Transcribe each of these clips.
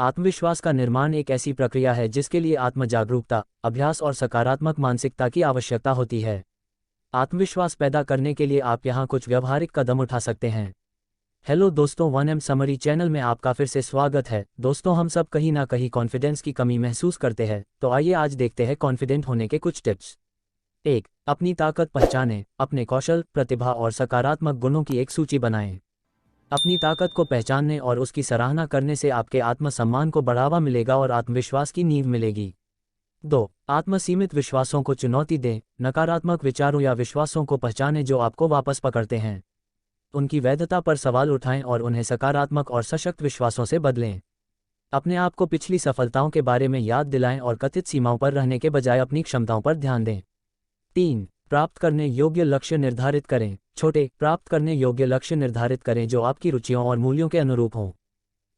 आत्मविश्वास का निर्माण एक ऐसी प्रक्रिया है जिसके लिए आत्म जागरूकता, अभ्यास और सकारात्मक मानसिकता की आवश्यकता होती है। आत्मविश्वास पैदा करने के लिए आप यहाँ कुछ व्यवहारिक कदम उठा सकते हैं। हेलो दोस्तों, 1M समरी चैनल में आपका फिर से स्वागत है। दोस्तों, हम सब कहीं ना कहीं कॉन्फिडेंस की कमी महसूस करते हैं, तो आइए आज देखते हैं कॉन्फिडेंट होने के कुछ टिप्स। 1. अपनी ताकत पहचानें। अपने कौशल, प्रतिभा और सकारात्मक गुणों की एक सूची बनाएं। अपनी ताकत को पहचानने और उसकी सराहना करने से आपके आत्मसम्मान को बढ़ावा मिलेगा और आत्मविश्वास की नींव मिलेगी। 2. आत्मसीमित विश्वासों को चुनौती दें। नकारात्मक विचारों या विश्वासों को पहचानें जो आपको वापस पकड़ते हैं। उनकी वैधता पर सवाल उठाएं और उन्हें सकारात्मक और सशक्त विश्वासों से बदलें। अपने आप को पिछली सफलताओं के बारे में याद दिलाएं और कथित सीमाओं पर रहने के बजाय अपनी क्षमताओं पर ध्यान दें। 3. प्राप्त करने योग्य लक्ष्य निर्धारित करें। छोटे, प्राप्त करने योग्य लक्ष्य निर्धारित करें जो आपकी रुचियों और मूल्यों के अनुरूप हों।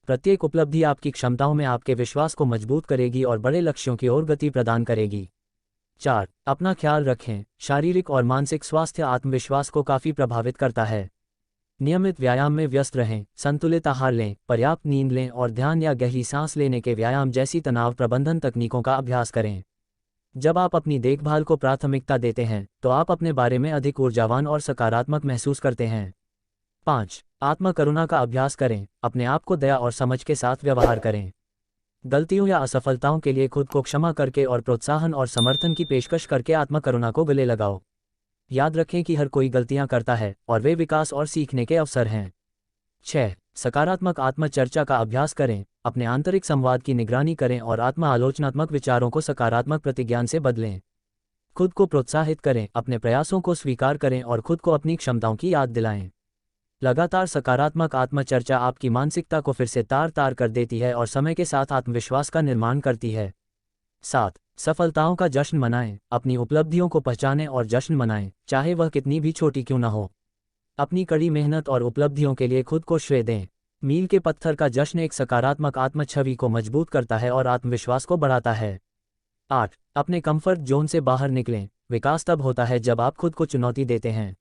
प्रत्येक उपलब्धि आपकी क्षमताओं में आपके विश्वास को मजबूत करेगी और बड़े लक्ष्यों की ओर गति प्रदान करेगी। 4. अपना ख्याल रखें। शारीरिक और मानसिक स्वास्थ्य आत्मविश्वास को काफ़ी प्रभावित करता है। नियमित व्यायाम में व्यस्त रहें, संतुलित आहार लें, पर्याप्त नींद लें और ध्यान या गहरी सांस लेने के व्यायाम जैसी तनाव प्रबंधन तकनीकों का अभ्यास करें। जब आप अपनी देखभाल को प्राथमिकता देते हैं, तो आप अपने बारे में अधिक ऊर्जावान और सकारात्मक महसूस करते हैं। 5. आत्म-करुणा का अभ्यास करें। अपने आप को दया और समझ के साथ व्यवहार करें। गलतियों या असफलताओं के लिए खुद को क्षमा करके और प्रोत्साहन और समर्थन की पेशकश करके आत्म-करुणा को गले लगाओ। याद रखें कि हर कोई गलतियां करता है और वे विकास और सीखने के अवसर हैं। 6. सकारात्मक आत्मचर्चा का अभ्यास करें। अपने आंतरिक संवाद की निगरानी करें और आत्म-आलोचनात्मक विचारों को सकारात्मक प्रतिज्ञान से बदलें। खुद को प्रोत्साहित करें, अपने प्रयासों को स्वीकार करें और खुद को अपनी क्षमताओं की याद दिलाएं। लगातार सकारात्मक आत्मचर्चा आपकी मानसिकता को फिर से तार-तार कर देती है और समय के साथ आत्मविश्वास का निर्माण करती है। 7. सफलताओं का जश्न मनाएं। अपनी उपलब्धियों को पहचानें और जश्न मनाएं, चाहे वह कितनी भी छोटी क्यों न हो। अपनी कड़ी मेहनत और उपलब्धियों के लिए खुद को श्रेय दें। मील के पत्थर का जश्न एक सकारात्मक आत्मछवि को मजबूत करता है और आत्मविश्वास को बढ़ाता है। 8. अपने कंफर्ट जोन से बाहर निकलें। विकास तब होता है जब आप खुद को चुनौती देते हैं।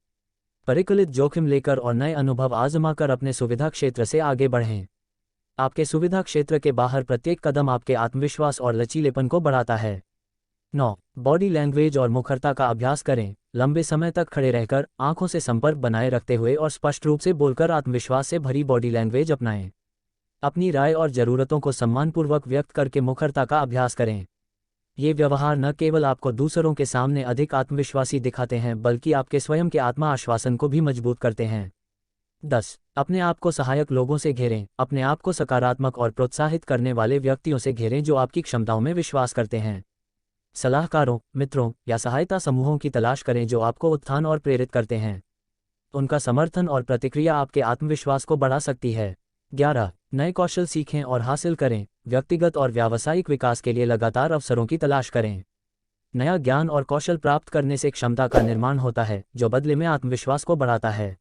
परिकलित जोखिम लेकर और नए अनुभव आजमाकर अपने सुविधा क्षेत्र से आगे बढ़ें। आपके सुविधा क्षेत्र के बाहर प्रत्येक कदम आपके आत्मविश्वास और लचीलेपन को बढ़ाता है। 9. बॉडी लैंग्वेज और मुखरता का अभ्यास करें। लंबे समय तक खड़े रहकर, आंखों से संपर्क बनाए रखते हुए और स्पष्ट रूप से बोलकर आत्मविश्वास से भरी बॉडी लैंग्वेज अपनाएं। अपनी राय और ज़रूरतों को सम्मानपूर्वक व्यक्त करके मुखरता का अभ्यास करें। ये व्यवहार न केवल आपको दूसरों के सामने अधिक आत्मविश्वासी दिखाते हैं, बल्कि आपके स्वयं के आत्मा आश्वासन को भी मजबूत करते हैं। 10. अपने आप को सहायक लोगों से घेरें। अपने आप को सकारात्मक और प्रोत्साहित करने वाले व्यक्तियों से घेरें जो आपकी क्षमताओं में विश्वास करते हैं। सलाहकारों, मित्रों या सहायता समूहों की तलाश करें जो आपको उत्थान और प्रेरित करते हैं। उनका समर्थन और प्रतिक्रिया आपके आत्मविश्वास को बढ़ा सकती है। 11. नए कौशल सीखें और हासिल करें। व्यक्तिगत और व्यावसायिक विकास के लिए लगातार अवसरों की तलाश करें। नया ज्ञान और कौशल प्राप्त करने से क्षमता का निर्माण होता है, जो बदले में आत्मविश्वास को बढ़ाता है।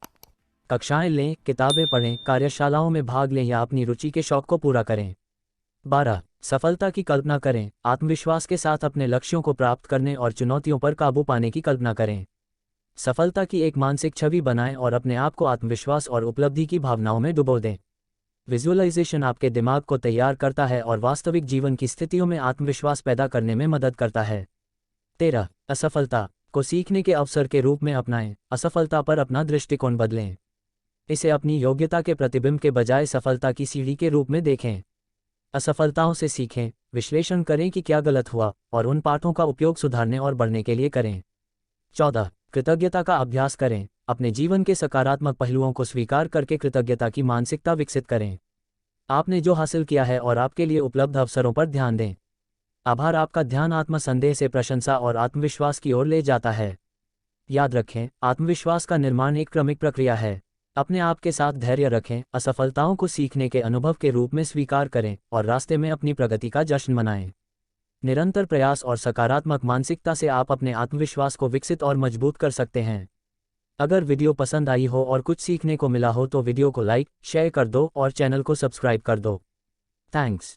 कक्षाएं लें, किताबें पढ़ें, कार्यशालाओं में भाग लें या अपनी रुचि के शौक को पूरा करें। 12. सफलता की कल्पना करें। आत्मविश्वास के साथ अपने लक्ष्यों को प्राप्त करने और चुनौतियों पर काबू पाने की कल्पना करें। सफलता की एक मानसिक छवि बनाएं और अपने आप को आत्मविश्वास और उपलब्धि की भावनाओं में डुबो दें। विजुअलाइजेशन आपके दिमाग को तैयार करता है और वास्तविक जीवन की स्थितियों में आत्मविश्वास पैदा करने में मदद करता है। 13. असफलता को सीखने के अवसर के रूप में अपनाएं। असफलता पर अपना दृष्टिकोण बदलें। इसे अपनी योग्यता के प्रतिबिंब के बजाय सफलता की सीढ़ी के रूप में देखें। असफलताओं से सीखें, विश्लेषण करें कि क्या गलत हुआ और उन पाठों का उपयोग सुधारने और बढ़ने के लिए करें। 14. कृतज्ञता का अभ्यास करें। अपने जीवन के सकारात्मक पहलुओं को स्वीकार करके कृतज्ञता की मानसिकता विकसित करें। आपने जो हासिल किया है और आपके लिए उपलब्ध अवसरों पर ध्यान दें। आभार आपका ध्यान आत्मसंदेह से प्रशंसा और आत्मविश्वास की ओर ले जाता है। याद रखें, आत्मविश्वास का निर्माण एक क्रमिक प्रक्रिया है। अपने आप के साथ धैर्य रखें, असफलताओं को सीखने के अनुभव के रूप में स्वीकार करें और रास्ते में अपनी प्रगति का जश्न मनाएं। निरंतर प्रयास और सकारात्मक मानसिकता से आप अपने आत्मविश्वास को विकसित और मजबूत कर सकते हैं। अगर वीडियो पसंद आई हो और कुछ सीखने को मिला हो तो वीडियो को लाइक, शेयर कर दो और चैनल को सब्सक्राइब कर दो। थैंक्स।